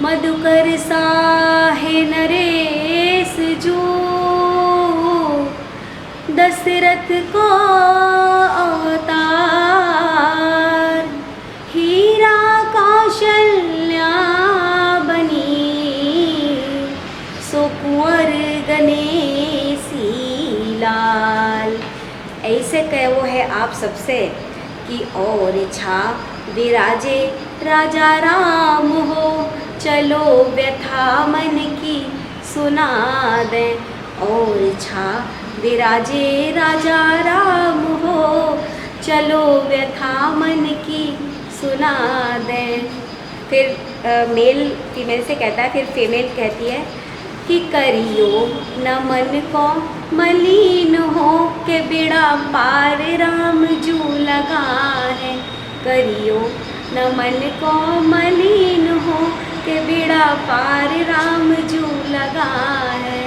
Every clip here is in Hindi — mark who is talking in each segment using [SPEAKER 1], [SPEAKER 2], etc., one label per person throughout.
[SPEAKER 1] मधुकर साहे नरेश जो दशरथ को अवतार, हीरा कौशल्या बनी सो कुंवर गणेशी लाल। ऐसे कहे वो है आप सबसे कि और छा विराजे राजा राम हो, चलो व्यथा मन की सुना दें। और छा विराजे राजा राम हो, चलो व्यथा मन की सुना दें। फिर मेल फीमेल से कहता है, फिर फीमेल कहती है कि करियो न मन को मलिन हो के बेड़ा पार राम जू लगा है। करियो न मन को मलिन हो के बेड़ा पार राम जू लगा है।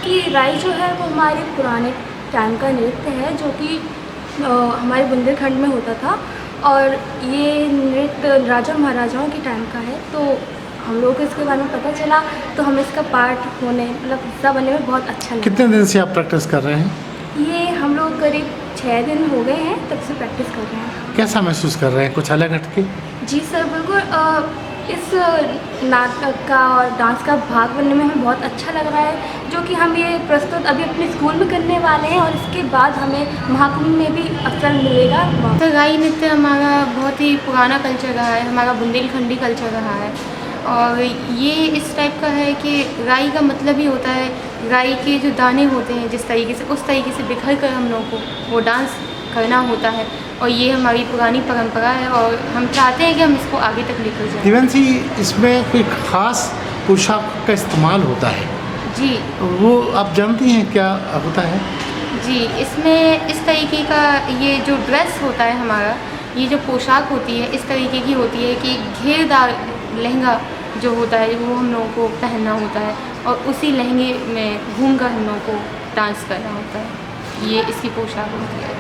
[SPEAKER 2] कि राई जो है वो हमारे पुराने टाइम का नृत्य है, जो कि हमारे बुंदेलखंड में होता था, और ये नृत्य राजा महाराजाओं के टाइम का है। तो हम लोगों को इसके बारे में पता चला, तो हमें इसका पार्ट होने मतलब हिस्सा बनने में बहुत अच्छा लगा।
[SPEAKER 3] कितने दिन से आप प्रैक्टिस कर रहे हैं?
[SPEAKER 2] ये हम लोग करीब 6 दिन हो गए हैं तब से प्रैक्टिस कर रहे हैं।
[SPEAKER 3] कैसा महसूस कर रहे हैं, कुछ अलग हटके?
[SPEAKER 2] जी सर, बिल्कुल। इस नाटक का और डांस का भाग बनने में हमें बहुत अच्छा लग रहा है, जो कि हम ये प्रस्तुत अभी अपने स्कूल में करने वाले हैं, और इसके बाद हमें महाकुंभ में भी अवसर मिलेगा।
[SPEAKER 4] तो राई नृत्य हमारा बहुत ही पुराना कल्चर रहा है, हमारा बुंदेलखंडी कल्चर रहा है। और ये इस टाइप का है कि राई का मतलब ही होता है, राई के जो दाने होते हैं जिस तरीके से, उस तरीके से बिखर कर हम लोगों को वो डांस करना होता है। और ये हमारी पुरानी परंपरा है, और हम चाहते हैं कि हम इसको आगे तक लेकर जाएं।
[SPEAKER 3] दिव्यांशी, इसमें कोई खास पोशाक का इस्तेमाल होता है?
[SPEAKER 4] जी,
[SPEAKER 3] वो आप जानती हैं क्या होता है?
[SPEAKER 4] जी, इसमें इस तरीके का ये जो ड्रेस होता है हमारा, ये जो पोशाक होती है इस तरीके की होती है कि घेरदार लहंगा जो होता है वो हम लोगों को पहनना होता है, और उसी लहंगे में घूमकर हम लोगों को डांस करना होता है। ये इसकी पोशाक होती है।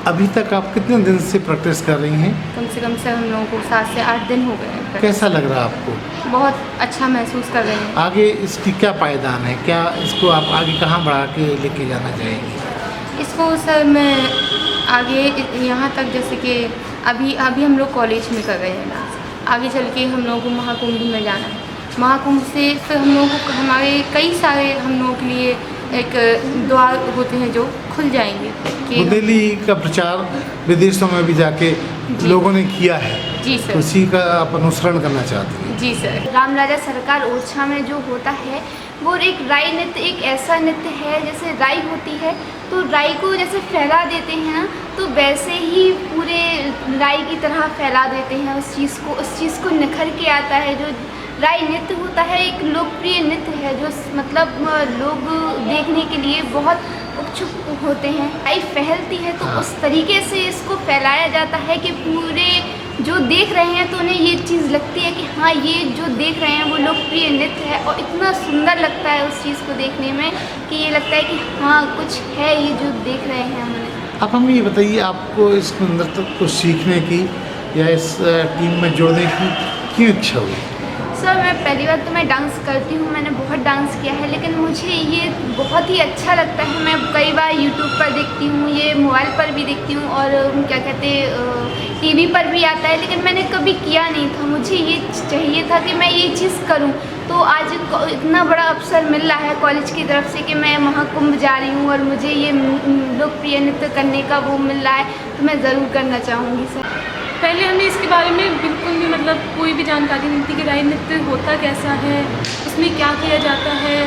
[SPEAKER 3] अभी तक आप कितने दिन से प्रैक्टिस कर रही हैं?
[SPEAKER 4] कम से कम सर हम लोगों को 7 से 8 दिन हो गए हैं।
[SPEAKER 3] कैसा लग रहा है आपको?
[SPEAKER 4] बहुत अच्छा महसूस कर रहे हैं।
[SPEAKER 3] आगे इसकी क्या पायदान है, क्या इसको आप आगे कहाँ बढ़ा के लेके जाना चाहेंगी?
[SPEAKER 4] इसको सर मैं आगे यहाँ तक, जैसे कि अभी हम लोग कॉलेज में कर रहे हैं डांस, आगे चल के हम लोगों को महाकुंभ में जाना है। महाकुंभ से फिर हम लोगों को हमारे कई सारे हम लोगों के लिए एक द्वार होते हैं जो खुल जाएंगे।
[SPEAKER 3] बुंदेली का प्रचार विदेशों में भी जाके लोगों ने किया है।
[SPEAKER 4] जी सर।
[SPEAKER 3] तो उसी का आप अनुसरण करना चाहते हैं?
[SPEAKER 4] जी सर।
[SPEAKER 2] राम राजा सरकार ओरछा में जो होता है वो एक राई नृत्य, एक ऐसा नृत्य है जैसे राई होती है तो राई को जैसे फैला देते हैं ना, तो वैसे ही पूरे राई की तरह फैला देते हैं उस चीज़ को निखर के आता है। जो राई नृत्य होता है एक लोकप्रिय नृत्य है, जो मतलब लोग देखने के लिए बहुत उत्सुक होते हैं। राई फैलती है तो उस तरीके से इसको फैलाया जाता है कि पूरे जो देख रहे हैं तो उन्हें ये चीज़ लगती है कि हाँ, ये जो देख रहे हैं वो लोकप्रिय नृत्य है, और इतना सुंदर लगता है उस चीज़ को देखने में कि ये लगता है कि हाँ, कुछ है ये जो देख रहे हैं हम।
[SPEAKER 3] आप हमें ये बताइए, आपको इस नृत्य को सीखने की या इस टीम में जोड़ने की क्यों इच्छा हुई?
[SPEAKER 2] सर, मैं पहली बार तो मैं डांस करती हूँ, मैंने बहुत डांस किया है, लेकिन मुझे ये बहुत ही अच्छा लगता है। मैं कई बार यूट्यूब पर देखती हूँ, ये मोबाइल पर भी देखती हूँ, और क्या कहते टीवी पर भी आता है, लेकिन मैंने कभी किया नहीं था। मुझे ये चाहिए था कि मैं ये चीज़ करूँ, तो आज इतना बड़ा अवसर मिल रहा है कॉलेज की तरफ से कि मैं महाकुंभ जा रही हूँ और मुझे ये लोकप्रिय नृत्य करने का वो मिल रहा है, तो मैं ज़रूर करना चाहूँगी सर।
[SPEAKER 5] पहले हमें इसके बारे में बिल्कुल भी मतलब कोई भी जानकारी नहीं थी कि राई नृत्य होता कैसा है, उसमें क्या किया जाता है,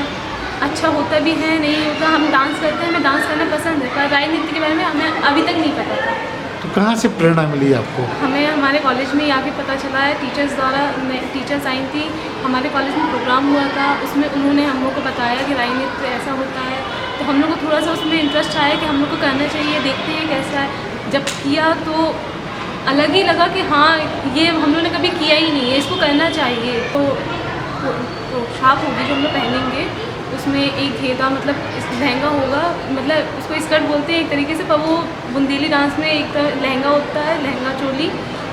[SPEAKER 5] अच्छा होता भी है नहीं होता। हम डांस करते हैं, हमें डांस करना पसंद है, पर राई नृत्य के बारे में हमें अभी तक नहीं पता था।
[SPEAKER 3] तो कहाँ से प्रेरणा मिली आपको?
[SPEAKER 5] हमें हमारे कॉलेज में ही आके पता चला है, टीचर्स द्वारा। टीचर्स आई थी, हमारे कॉलेज में प्रोग्राम हुआ था, उसमें उन्होंने हम लोग को बताया कि राई नृत्य ऐसा होता है, तो हम लोग को थोड़ा सा उसमें इंटरेस्ट आया कि हम लोग को करना चाहिए, देखते हैं कैसा है। जब किया तो अलग ही लगा कि हाँ, ये हम लोगों ने कभी किया ही नहीं है, इसको करना चाहिए। तो पोशाक होगी जो हम लोग पहनेंगे, उसमें एक घेरा मतलब लहंगा होगा, मतलब उसको स्कर्ट बोलते हैं एक तरीके से, पर वो बुंदेली डांस में एक लहंगा होता है, लहंगा चोली,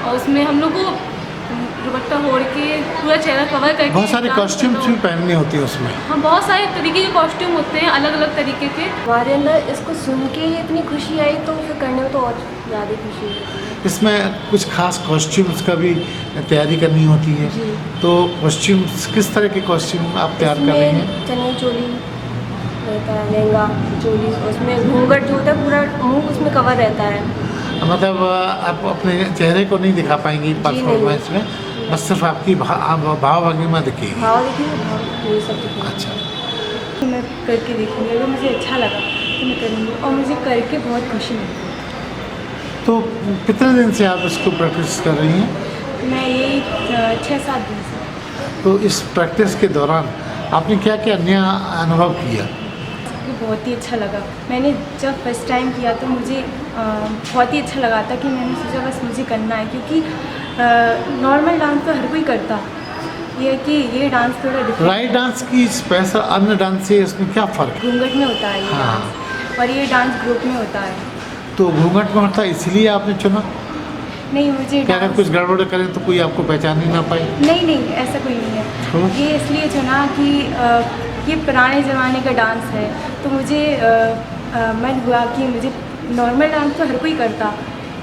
[SPEAKER 5] और उसमें हम लोग को दुपट्टा ओढ़ के पूरा चेहरा कवर करके
[SPEAKER 3] बहुत सारे
[SPEAKER 5] डांस
[SPEAKER 3] कॉस्ट्यूम्स
[SPEAKER 5] करो।
[SPEAKER 3] भी पहनने होते हैं उसमें।
[SPEAKER 5] हाँ, बहुत सारे तरीके के कॉस्ट्यूम होते हैं, अलग अलग तरीके के।
[SPEAKER 1] हमारे अंदर इसको सुन के ही इतनी खुशी आई तो फिर करने में तो और ज़्यादा खुशी होती है।
[SPEAKER 3] इसमें कुछ खास कॉस्ट्यूम्स का भी तैयारी करनी होती है,
[SPEAKER 1] जी।
[SPEAKER 3] तो कॉस्ट्यूम्स किस तरह के कॉस्ट्यूम आप तैयार कर रही हैं?
[SPEAKER 1] इसमें चने चोली रहता है, लहंगा चोली, उसमें घूंघट जो होता है पूरा मुंह उसमें कवर रहता है।
[SPEAKER 3] मतलब आप अपने चेहरे को नहीं दिखा पाएंगी परफॉर्मेंस में, बस सिर्फ आपकी भाव भंगिमा दिखेगी।
[SPEAKER 1] भाव देखिए, भाव ये सब दिखेगा।
[SPEAKER 3] अच्छा,
[SPEAKER 5] मैं करके देखूँगी, अगर मुझे अच्छा लगा तो मैं करूँगी, और मुझे करके बहुत खुशी मिलती
[SPEAKER 3] तो कितने दिन से आप इसको प्रैक्टिस कर रही हैं?
[SPEAKER 5] है। मैं यही 6-7 दिन से
[SPEAKER 3] तो इस प्रैक्टिस के दौरान आपने क्या क्या नया अनुभव किया?
[SPEAKER 5] मुझे बहुत ही अच्छा लगा। मैंने जब फर्स्ट टाइम किया तो मुझे बहुत ही अच्छा लगा था कि मैंने सोचा बस मुझे करना है, क्योंकि नॉर्मल डांस तो हर कोई करता, ये है कि ये डांस थोड़ा डिफरेंट।
[SPEAKER 3] राइट डांस की स्पेशल अन्य डांस से इसमें क्या फ़र्क है?
[SPEAKER 5] घूंघट में होता है ये
[SPEAKER 3] हाँ।
[SPEAKER 5] डांस, और ये डांस ग्रुप में होता है।
[SPEAKER 3] तो घूंघट में होता है इसलिए आपने चुना?
[SPEAKER 5] नहीं, मुझे
[SPEAKER 3] क्या अगर
[SPEAKER 5] डांस
[SPEAKER 3] कुछ गड़बड़ करें तो कोई आपको पहचान ही ना पाए?
[SPEAKER 5] नहीं, ऐसा कोई नहीं
[SPEAKER 3] तो?
[SPEAKER 5] है। ये इसलिए चुना कि ये पुराने ज़माने का डांस है, तो मुझे मन हुआ कि मुझे नॉर्मल डांस तो हर कोई करता,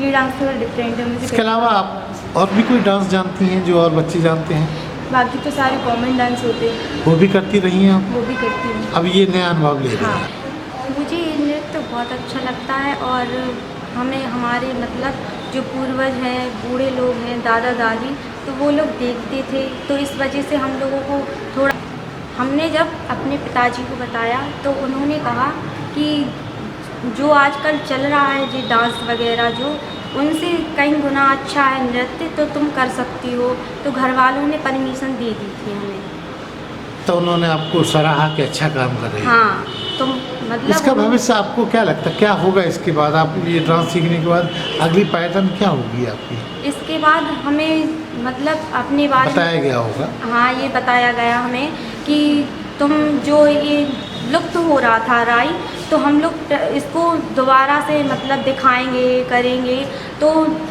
[SPEAKER 5] ये डांस थोड़ा डिफरेंट है मुझे।
[SPEAKER 3] इसके अलावा आप और भी कोई डांस जानती हैं जो और बच्चे जानते हैं?
[SPEAKER 5] बाकी तो सारे कॉमन डांस होते हैं,
[SPEAKER 3] वो भी करती रही हैं आप?
[SPEAKER 5] वो भी करती हूँ।
[SPEAKER 3] अब ये नया अनुभव ले रही
[SPEAKER 5] हाँ।
[SPEAKER 3] हैं।
[SPEAKER 1] मुझे ये नृत्य बहुत अच्छा लगता है, और हमें हमारे मतलब जो पूर्वज हैं, बूढ़े लोग हैं, दादा दादी, तो वो लोग देखते थे, तो इस वजह से हम लोगों को थोड़ा, हमने जब अपने पिताजी को बताया तो उन्होंने कहा कि जो आजकल चल रहा है जो डांस वगैरह, जो उनसे कई गुना अच्छा है नृत्य, तो तुम कर सकती हो। तो घर वालों ने परमिशन दे दी थी हमें।
[SPEAKER 3] तो उन्होंने आपको सराहा कि अच्छा काम कर रही है।
[SPEAKER 1] हाँ, तो मतलब
[SPEAKER 3] इसका भविष्य आपको क्या लगता है, क्या होगा इसके बाद? आप ये डांस सीखने के बाद अगली पैटर्न क्या होगी आपकी?
[SPEAKER 1] इसके बाद हमें मतलब अपने बारे में
[SPEAKER 3] बताया गया होगा।
[SPEAKER 1] हाँ, ये बताया गया हमें कि तुम जो ये लुप्त हो रहा था राई, तो हम लोग इसको दोबारा से मतलब दिखाएंगे, करेंगे, तो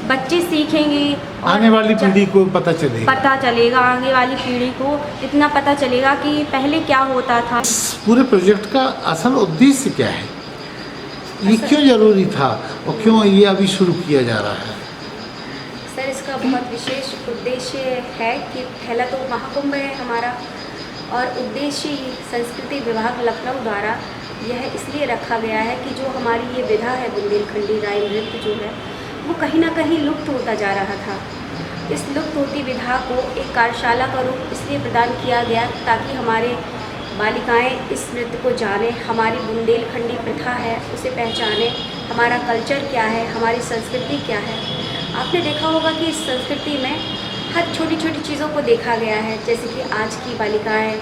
[SPEAKER 1] बच्चे सीखेंगे और
[SPEAKER 3] आने वाली पीढ़ी को पता चलेगा।
[SPEAKER 1] पता चलेगा, आगे वाली पीढ़ी को इतना पता चलेगा कि पहले क्या होता था।
[SPEAKER 3] इस पूरे प्रोजेक्ट का असल उद्देश्य क्या है? ये क्यों जरूरी था और क्यों ये अभी शुरू किया जा रहा है?
[SPEAKER 1] सर, इसका बहुत विशेष उद्देश्य है कि पहला तो महाकुंभ है हमारा, और उद्देश्य संस्कृति विभाग लखनऊ द्वारा यह इसलिए रखा गया है कि जो हमारी ये विधा है बुंदेलखंडी राई नृत्य जो है, वो कहीं ना कहीं लुप्त होता जा रहा था। इस लुप्त होती विधा को एक कार्यशाला का रूप इसलिए प्रदान किया गया ताकि हमारे बालिकाएं इस नृत्य को जाने, हमारी बुंदेलखंडी प्रथा है उसे पहचाने, हमारा कल्चर क्या है, हमारी संस्कृति क्या है। आपने देखा होगा कि इस संस्कृति में हर छोटी छोटी चीज़ों को देखा गया है, जैसे कि आज की बालिकाएं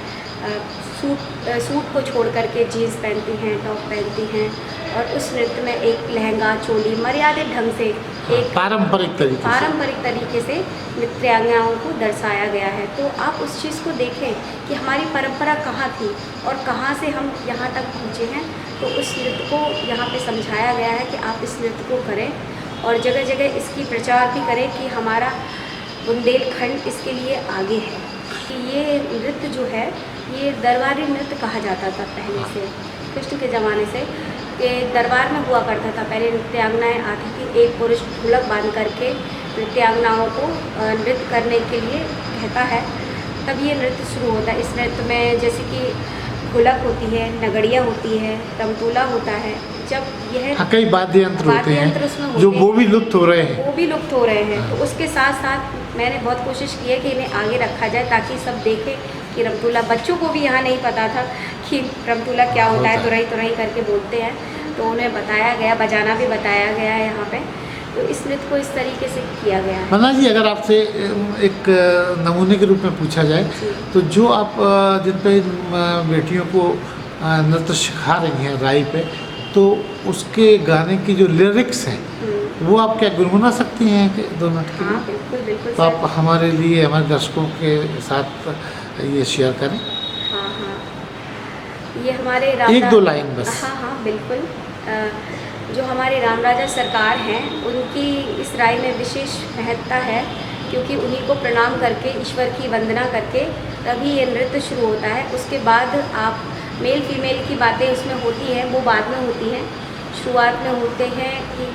[SPEAKER 1] सूट को छोड़ करके जीन्स पहनती हैं, टॉप पहनती हैं, और उस नृत्य में एक लहंगा चोली मर्यादित ढंग से एक
[SPEAKER 3] पारंपरिक
[SPEAKER 1] तरीके से नृत्यांगनाओं को दर्शाया गया है। तो आप उस चीज़ को देखें कि हमारी परंपरा कहाँ थी और कहाँ से हम यहाँ तक पहुँचे हैं। तो उस नृत्य को यहाँ पे समझाया गया है कि आप इस नृत्य को करें और जगह जगह इसकी प्रचार भी करें कि हमारा बुंदेलखंड इसके लिए आगे है। कि ये नृत्य जो है ये दरबारी नृत्य कहा जाता था पहले से, कृष्ण के ज़माने से। ये दरबार में हुआ करता था, पहले नृत्यांगनाएँ आती थी, एक पुरुष ढोलक बांध करके नृत्यांगनाओं को नृत्य करने के लिए कहता है, तब ये नृत्य शुरू होता है। इस नृत्य में जैसे कि ढोलक होती है, नगड़िया होती है, तमतूला होता है। जब यह
[SPEAKER 3] कई वाद्य यंत्र होते हैं
[SPEAKER 1] उसमें
[SPEAKER 3] जो वो भी लुप्त हो रहे हैं,
[SPEAKER 1] वो भी लुप्त हो रहे हैं। तो उसके साथ साथ मैंने बहुत कोशिश की है कि इन्हें आगे रखा जाए ताकि सब देखें कि रमतूला, बच्चों को भी यहाँ नहीं पता था कि रमतूला क्या होता है, तुरई तुरई करके बोलते हैं, तो उन्हें बताया गया, बजाना भी बताया गया है यहाँ पे। तो इस नृत्य को इस तरीके से किया गया है।
[SPEAKER 3] मन्ना जी, अगर आपसे एक नमूने के रूप में पूछा जाए तो जो आप जिन पे बेटियों को नृत्य सिखा रही हैं राई पे, तो उसके गाने की जो लिरिक्स हैं वो आप क्या गुनगुना सकती हैं कि 2 मिनट के लिए?
[SPEAKER 1] हाँ, बिल्कुल बिल्कुल
[SPEAKER 3] तो आप हमारे लिए, हमारे दर्शकों के साथ ये शेयर करें।
[SPEAKER 1] हाँ हाँ, ये हमारे
[SPEAKER 3] 1-2 लाइन बस।
[SPEAKER 1] हाँ हाँ बिल्कुल। जो हमारे राम राजा सरकार हैं उनकी इस राय में विशेष महत्ता है क्योंकि उन्हीं को प्रणाम करके, ईश्वर की वंदना करके तभी ये नृत्य शुरू होता है। उसके बाद आप मेल फीमेल की बातें उसमें होती हैं, वो बाद में होती हैं। शुरुआत में होते हैं कि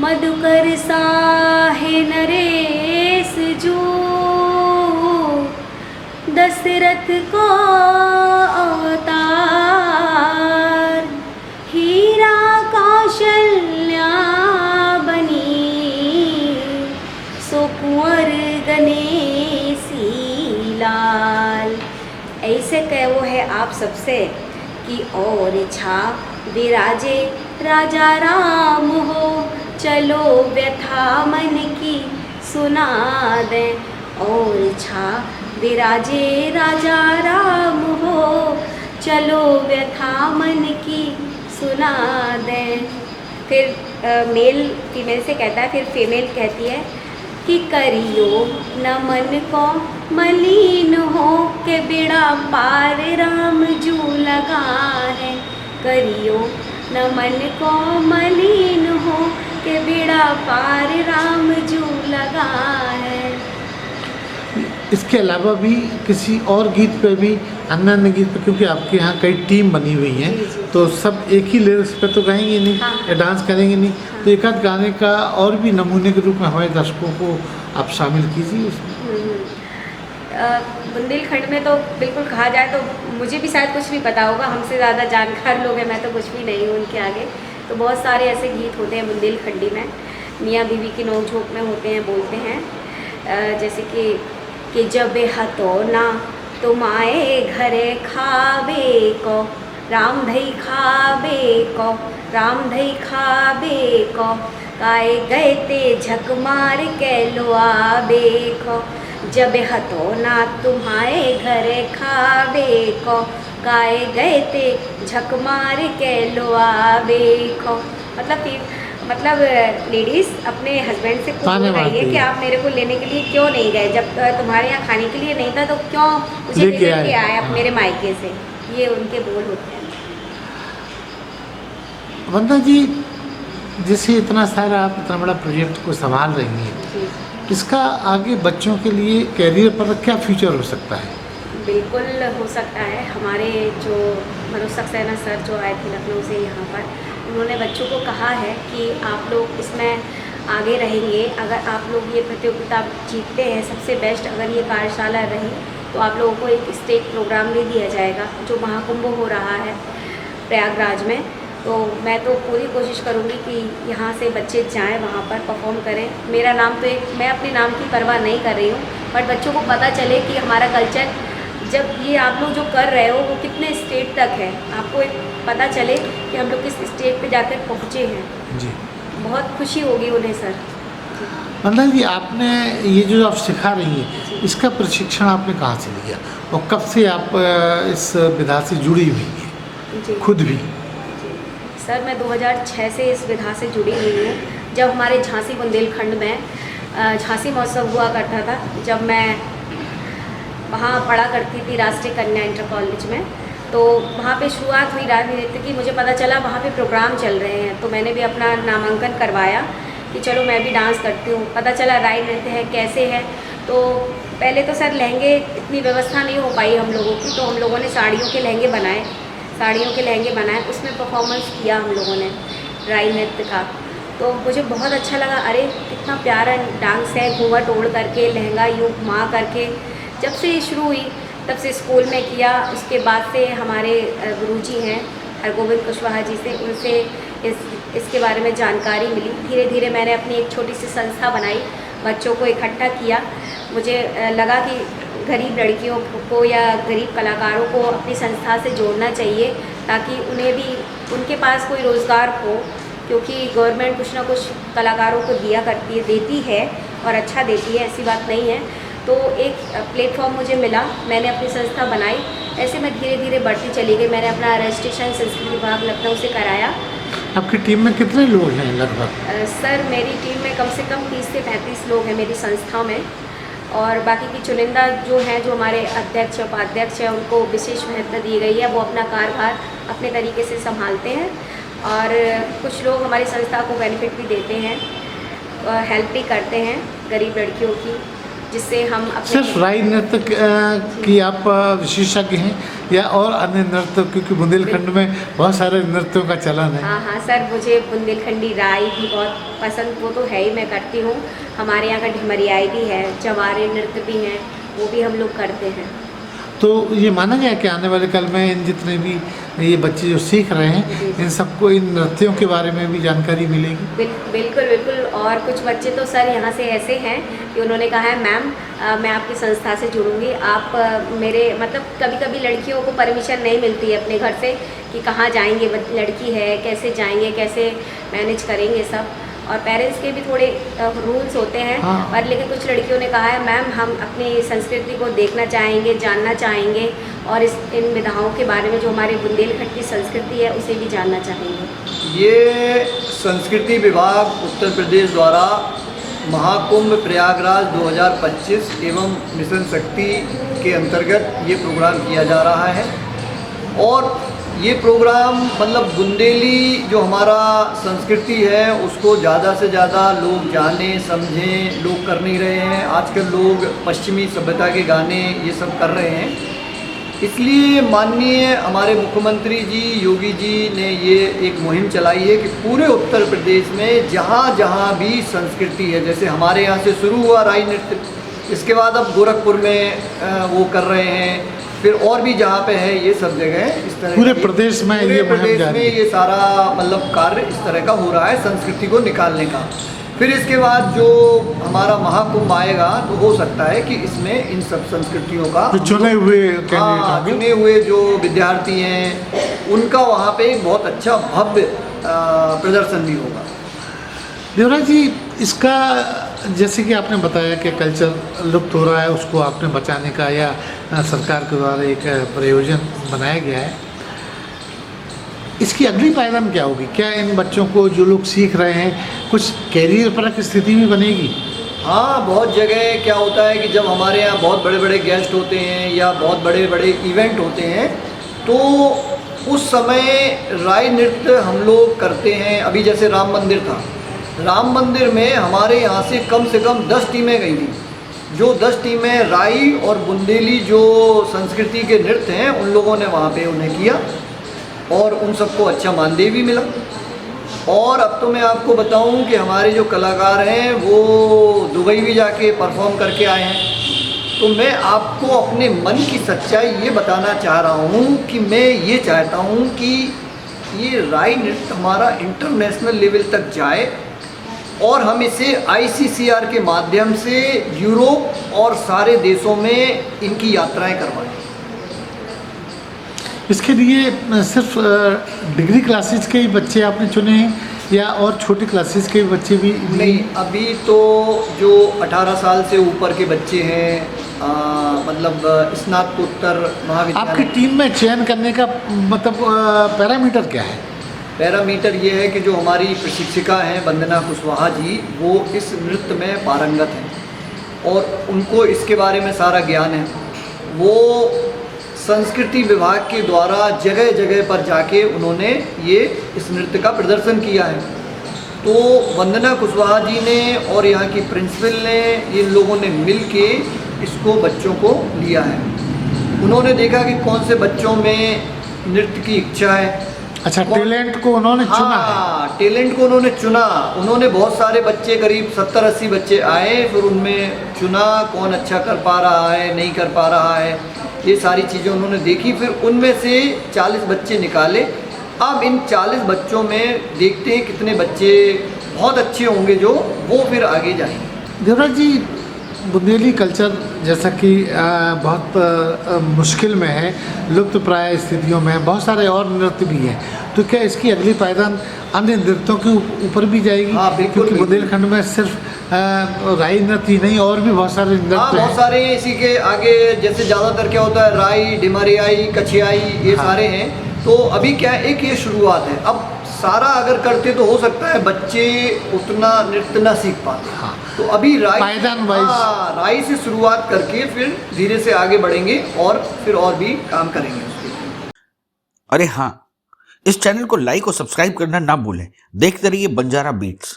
[SPEAKER 1] मधुकर साहे नरेश जो दशरथ को अवतार, हीरा कौशल्या बनी सो कुंवर गणेशी लाल। ऐसे कह वो है आप सबसे कि और छा विराजे राजा राम हो, चलो व्यथा मन की सुना दें। और छा विराजे राजा राम हो, चलो व्यथा मन की सुना दें। फिर मेल फीमेल से कहता है, फिर फीमेल कहती है कि करियो न मन को मलिन हो के बेड़ा पार राम जू लगा है। करियो न मन को मलिन हो के बेड़ा पार राम जू लगा है।
[SPEAKER 3] इसके अलावा भी किसी और गीत पे भी, अन्य गीत पे, क्योंकि आपके यहाँ कई टीम बनी हुई हैं,
[SPEAKER 1] जी, जी।
[SPEAKER 3] तो सब एक ही लिरिक्स पे तो गाएंगे नहीं,
[SPEAKER 1] हाँ।
[SPEAKER 3] या डांस करेंगे नहीं, तो एक आध गाने का और भी नमूने के रूप में हमारे दर्शकों को आप शामिल कीजिए उसमें।
[SPEAKER 1] बुंदेलखंड में तो बिल्कुल कहा जाए तो मुझे भी शायद कुछ नहीं पता होगा, हमसे ज़्यादा जानकार लोग हैं, मैं तो कुछ भी नहीं हूँ उनके आगे। तो बहुत सारे ऐसे गीत होते हैं बुंदेलखंडी में, मियाँ बीवी की नोक-झोंक में होते हैं, बोलते हैं जैसे कि जब हतो ना तुम आए घरे खाबे को, राम धई खाबे को, राम धई खाबे को, काए गए ते झक मार के लो आबे को। जब हतो ना तुम्हारे घरे खाबे को, काए गए ते झक मार के लो आबे को। मतलब लेडीज़ अपने हस्बैंड से पूछ रही है कि आप मेरे को लेने के लिए क्यों नहीं गए, जब तुम्हारे यहाँ खाने के लिए नहीं था तो क्यों मुझे लेके आए आप मेरे मायके से। ये उनके बोल होते हैं।
[SPEAKER 3] वंदना जी, जैसे इतना सारा आप इतना बड़ा प्रोजेक्ट को संभाल रही हैं, इसका आगे बच्चों के लिए कैरियर पर क्या फ्यूचर हो सकता है?
[SPEAKER 1] बिल्कुल हो सकता है। हमारे जो मनोज सक्सेना सर जो आए थे लखनऊ से यहाँ पर, उन्होंने बच्चों को कहा है कि आप लोग इसमें आगे रहेंगे, अगर आप लोग ये प्रतियोगिता जीतते हैं, सबसे बेस्ट अगर ये कार्यशाला रही तो आप लोगों को एक स्टेट प्रोग्राम भी दिया जाएगा जो महाकुंभ हो रहा है प्रयागराज में। तो मैं तो पूरी कोशिश करूँगी कि यहाँ से बच्चे जाएं, वहाँ पर परफॉर्म करें। मेरा नाम तो मैं अपने नाम की परवाह नहीं कर रही हूँ, बट बच्चों को पता चले कि हमारा कल्चर, जब ये आप लोग जो कर रहे हो वो कितने स्टेट तक है, आपको एक पता चले कि हम लोग किस स्टेट पे जाकर पहुँचे हैं।
[SPEAKER 3] जी,
[SPEAKER 1] बहुत खुशी होगी उन्हें सर।
[SPEAKER 3] वंदना जी, आपने ये जो आप सिखा रही हैं, इसका प्रशिक्षण आपने कहाँ से लिया और कब से आप इस विधा से जुड़ी हुई हैं
[SPEAKER 1] जी
[SPEAKER 3] खुद भी?
[SPEAKER 1] सर, मैं 2006 से इस विधा से जुड़ी हुई हूँ। जब हमारे झांसी बुंदेलखंड में झांसी महोत्सव हुआ करता था, जब मैं वहाँ पढ़ा करती थी राष्ट्रीय कन्या इंटर कॉलेज में, तो वहाँ पे शुरुआत हुई राज नृत्य की। मुझे पता चला वहाँ पे प्रोग्राम चल रहे हैं, तो मैंने भी अपना नामांकन करवाया कि चलो मैं भी डांस करती हूँ। पता चला राई नृत्य है, कैसे है। तो पहले तो सर लहंगे इतनी व्यवस्था नहीं हो पाई हम लोगों की, तो हम लोगों ने साड़ियों के लहंगे बनाए, उसमें परफॉर्मेंस किया हम लोगों ने राई नृत्य का। तो मुझे बहुत अच्छा लगा, अरे कितना प्यारा डांस है, घूंघट ओढ़ करके, लहंगा यूँ घुमा करके। जब से ये शुरू हुई तब से स्कूल में किया। उसके बाद से हमारे गुरुजी हैं हरगोविंद कुशवाहा जी से, उनसे इसके बारे में जानकारी मिली। धीरे धीरे मैंने अपनी एक छोटी सी संस्था बनाई, बच्चों को इकट्ठा किया। मुझे लगा कि गरीब लड़कियों को या गरीब कलाकारों को अपनी संस्था से जोड़ना चाहिए, ताकि उन्हें भी उनके पास कोई रोज़गार हो, क्योंकि गवर्नमेंट कुछ ना कुछ कलाकारों को देती है और अच्छा देती है, ऐसी बात नहीं है। तो एक प्लेटफॉर्म मुझे मिला, मैंने अपनी संस्था बनाई। ऐसे मैं धीरे धीरे बढ़ती चली गई। मैंने अपना रजिस्ट्रेशन संस्कृति विभाग लखनऊ से कराया।
[SPEAKER 3] आपकी टीम में कितने लोग हैं लगभग?
[SPEAKER 1] सर, मेरी टीम में कम से कम 30 से 35 लोग हैं मेरी संस्था में, और बाकी की चुनिंदा जो हैं, जो हमारे अध्यक्ष उपाध्यक्ष हैं, उनको विशेष महत्व दी गई है। वो अपना कार्यभार अपने तरीके से संभालते हैं, और कुछ लोग हमारी संस्था को बेनिफिट भी देते हैं, हेल्प भी करते हैं। गरीब लड़कियों की, जिससे हम अपने
[SPEAKER 3] सिर्फ राई नृत्य की आप विशेषज्ञ हैं या और अन्य नृत्य, क्योंकि बुंदेलखंड में बहुत सारे नृत्यों का चलन है?
[SPEAKER 1] हाँ हाँ सर, मुझे बुंदेलखंडी राई भी बहुत पसंद, वो तो है ही, मैं करती हूँ। हमारे यहाँ का ढिमरियाई भी है, जवारे नृत्य भी हैं, वो भी हम लोग करते हैं।
[SPEAKER 3] तो ये माना गया कि आने वाले कल में इन जितने भी ये बच्चे जो सीख रहे हैं, इन सबको इन नृत्यों के बारे में भी जानकारी मिलेगी?
[SPEAKER 1] बिल्कुल बिल्कुल। और कुछ बच्चे तो सर यहाँ से ऐसे हैं कि उन्होंने कहा है मैम मैं आपकी संस्था से जुड़ूंगी, आप मेरे मतलब कभी कभी लड़कियों को परमिशन नहीं मिलती है अपने घर से कि कहाँ जाएंगे, लड़की है कैसे जाएंगे, कैसे मैनेज करेंगे सब, और पेरेंट्स के भी थोड़े रूल्स होते हैं।
[SPEAKER 3] हाँ।
[SPEAKER 1] और लेकिन कुछ लड़कियों ने कहा है मैम हम अपनी संस्कृति को देखना चाहेंगे, जानना चाहेंगे, और इन विधाओं के बारे में जो हमारे बुंदेलखंड की संस्कृति है उसे भी जानना चाहेंगे।
[SPEAKER 6] ये संस्कृति विभाग उत्तर प्रदेश द्वारा महाकुंभ प्रयागराज 2025 एवं मिशन शक्ति के अंतर्गत ये प्रोग्राम किया जा रहा है। और ये प्रोग्राम मतलब बुंदेली जो हमारा संस्कृति है उसको ज़्यादा से ज़्यादा लोग जाने समझें, लोग कर नहीं रहे हैं। आजकल लोग पश्चिमी सभ्यता के गाने ये सब कर रहे हैं, इसलिए माननीय हमारे मुख्यमंत्री जी योगी जी ने ये एक मुहिम चलाई है कि पूरे उत्तर प्रदेश में जहाँ जहाँ भी संस्कृति है, जैसे हमारे यहाँ से शुरू हुआ राई नृत्य, इसके बाद अब गोरखपुर में वो कर रहे हैं, फिर और भी जहाँ पे है ये सब जगह इस तरह
[SPEAKER 3] पूरे प्रदेश में
[SPEAKER 6] पूरे
[SPEAKER 3] ये मुहिम
[SPEAKER 6] प्रदेश
[SPEAKER 3] जारी
[SPEAKER 6] में
[SPEAKER 3] है।
[SPEAKER 6] ये सारा मतलब कार्य इस तरह का हो रहा है संस्कृति को निकालने का। फिर इसके बाद जो हमारा महाकुंभ आएगा तो हो सकता है कि इसमें इन सब संस्कृतियों का
[SPEAKER 3] जो चुने हुए कैंडिडेट होंगे,
[SPEAKER 6] चुने हुए जो विद्यार्थी हैं उनका वहाँ पे एक बहुत अच्छा भव्य प्रदर्शन भी होगा।
[SPEAKER 3] देवराज जी, इसका जैसे कि आपने बताया कि कल्चर लुप्त हो रहा है, उसको आपने बचाने का या सरकार के द्वारा एक प्रयोजन बनाया गया है, इसकी अगली पायदान क्या होगी? क्या इन बच्चों को जो लोग सीख रहे हैं कुछ कैरियर परक स्थिति भी बनेगी?
[SPEAKER 6] हाँ, बहुत जगह क्या होता है कि जब हमारे यहाँ बहुत बड़े बड़े गेस्ट होते हैं या बहुत बड़े बड़े इवेंट होते हैं तो उस समय राई नृत्य हम लोग करते हैं। अभी जैसे राम मंदिर था, राम मंदिर में हमारे यहाँ से कम 10 टीमें गई थी। जो 10 टीमें राई और बुंदेली जो संस्कृति के नृत्य हैं उन लोगों ने वहाँ पे उन्हें किया और उन सबको अच्छा मानदेय भी मिला। और अब तो मैं आपको बताऊं कि हमारे जो कलाकार हैं वो दुबई भी जाके परफॉर्म करके आए हैं। तो मैं आपको अपने मन की सच्चाई ये बताना चाह रहा हूँ कि मैं ये चाहता हूँ कि ये राई नृत्य हमारा इंटरनेशनल लेवल तक जाए और हम इसे ICCR के माध्यम से यूरोप और सारे देशों में इनकी यात्राएं करवाएं।
[SPEAKER 3] इसके लिए सिर्फ डिग्री क्लासेस के ही बच्चे आपने चुने हैं या और छोटी क्लासेस के बच्चे भी?
[SPEAKER 6] नहीं, अभी तो जो 18 साल से ऊपर के बच्चे हैं मतलब स्नातकोत्तर महाविद्यालय।
[SPEAKER 3] आपकी टीम में चयन करने का मतलब पैरामीटर क्या है?
[SPEAKER 6] पैरामीटर ये है कि जो हमारी प्रशिक्षिका हैं वंदना कुशवाहा जी, वो इस नृत्य में पारंगत हैं और उनको इसके बारे में सारा ज्ञान है। वो संस्कृति विभाग के द्वारा जगह जगह पर जाके उन्होंने ये इस नृत्य का प्रदर्शन किया है। तो वंदना कुशवाहा जी ने और यहाँ की प्रिंसिपल ने, इन लोगों ने मिल के इसको बच्चों को लिया है। उन्होंने देखा कि कौन से बच्चों में नृत्य की इच्छा है।
[SPEAKER 3] अच्छा, टैलेंट को उन्होंने चुना है?
[SPEAKER 6] हाँ, टैलेंट को उन्होंने चुना। उन्होंने बहुत सारे बच्चे, करीब 70-80 बच्चे आए, फिर उनमें चुना कौन अच्छा कर पा रहा है, नहीं कर पा रहा है, ये सारी चीज़ें उन्होंने देखी। फिर उनमें से 40 बच्चे निकाले। अब इन 40 बच्चों में देखते हैं कितने बच्चे बहुत अच्छे होंगे जो वो फिर आगे जाएंगे।
[SPEAKER 3] देवराज जी, बुंदेली कल्चर जैसा कि बहुत मुश्किल में है, लुप्त प्राय स्थितियों में, बहुत सारे और नृत्य भी हैं, तो क्या इसकी अगली पायदान अन्य नृत्यों के ऊपर भी जाएगी?
[SPEAKER 6] हाँ, बिल्कुल,
[SPEAKER 3] क्योंकि
[SPEAKER 6] बिल्कुल।
[SPEAKER 3] बुंदेलखंड में सिर्फ राई नृत्य ही नहीं और भी बहुत सारे नृत्य
[SPEAKER 6] हाँ, बहुत
[SPEAKER 3] हैं।
[SPEAKER 6] सारे हैं। इसी के आगे जैसे ज़्यादातर क्या होता है, राई, डिमरियाई, कछियाई, ये
[SPEAKER 3] हाँ।
[SPEAKER 6] सारे हैं। तो अभी क्या है, एक ये शुरुआत है। अब सारा अगर करते तो हो सकता है बच्चे उतना नृत्य ना सीख पाते।
[SPEAKER 3] हाँ।
[SPEAKER 6] तो अभी राई,
[SPEAKER 3] पायदान वाइज।
[SPEAKER 6] हाँ, राई से शुरुआत करके फिर धीरे से आगे बढ़ेंगे और फिर और भी काम करेंगे उसके।
[SPEAKER 7] अरे हाँ, इस चैनल को लाइक और सब्सक्राइब करना ना भूलें। देखते रहिए बंजारा बीट्स।